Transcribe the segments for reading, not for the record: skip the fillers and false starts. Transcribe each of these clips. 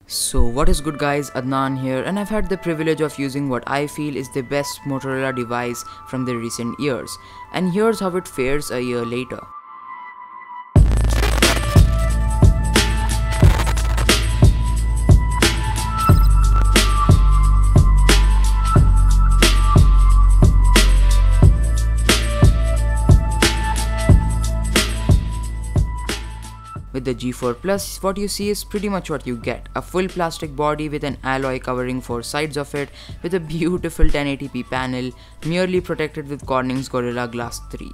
So what is good guys, Adnan here, and I've had the privilege of using what I feel is the best Motorola device from the recent years, and here's how it fares a year later. With the G4 Plus, what you see is pretty much what you get. A full plastic body with an alloy covering 4 sides of it, with a beautiful 1080p panel, merely protected with Corning's Gorilla Glass 3.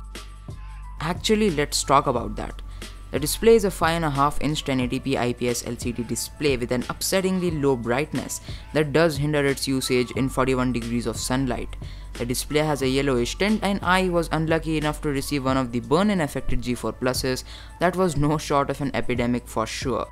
Actually, let's talk about that. The display is a 5.5-inch 1080p IPS LCD display with an upsettingly low brightness that does hinder its usage in 41 degrees of sunlight. The display has a yellowish tint, and I was unlucky enough to receive one of the burn-in affected G4 Pluses that was no short of an epidemic for sure.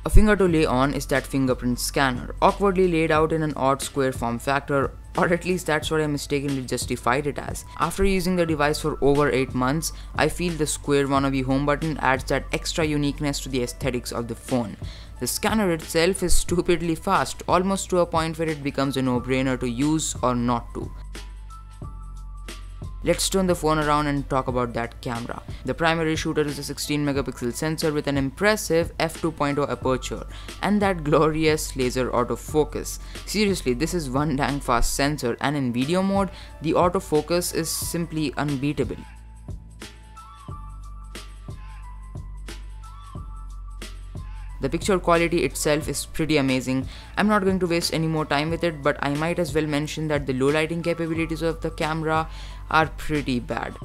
A finger to lay on is that fingerprint scanner, awkwardly laid out in an odd square form factor, or at least that's what I mistakenly justified it as. After using the device for over 8 months, I feel the square wannabe home button adds that extra uniqueness to the aesthetics of the phone. The scanner itself is stupidly fast, almost to a point where it becomes a no-brainer to use or not to. Let's turn the phone around and talk about that camera. The primary shooter is a 16 megapixel sensor with an impressive f2.0 aperture and that glorious laser autofocus. Seriously, this is one dang fast sensor, and in video mode, the autofocus is simply unbeatable. The picture quality itself is pretty amazing. I'm not going to waste any more time with it, but I might as well mention that the low lighting capabilities of the camera are pretty bad.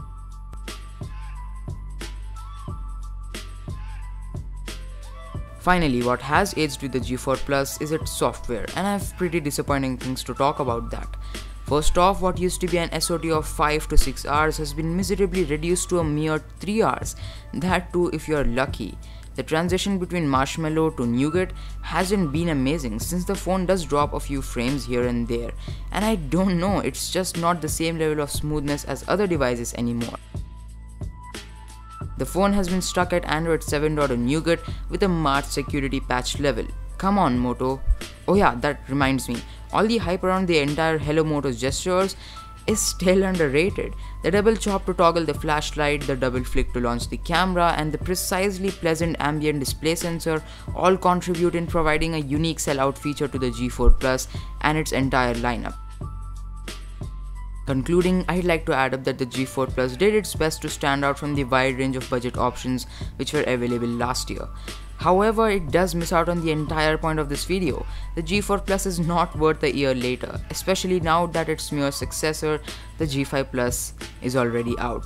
Finally, what has aged with the G4 Plus is its software, and I have pretty disappointing things to talk about that. First off, what used to be an SOT of 5 to 6 hours has been miserably reduced to a mere 3 hours, that too if you are lucky. The transition between Marshmallow to Nougat hasn't been amazing since the phone does drop a few frames here and there, and I don't know, it's just not the same level of smoothness as other devices anymore. The phone has been stuck at Android 7.0 Nougat with a March security patch level. Come on Moto. Oh yeah, that reminds me, all the hype around the entire Hello Moto gestures is still underrated. The double chop to toggle the flashlight, the double flick to launch the camera, and the precisely pleasant ambient display sensor all contribute in providing a unique sellout feature to the G4 Plus and its entire lineup. Concluding, I'd like to add up that the G4 Plus did its best to stand out from the wide range of budget options which were available last year. However, it does miss out on the entire point of this video. The G4 Plus is not worth a year later, especially now that its mere successor, the G5 Plus, is already out.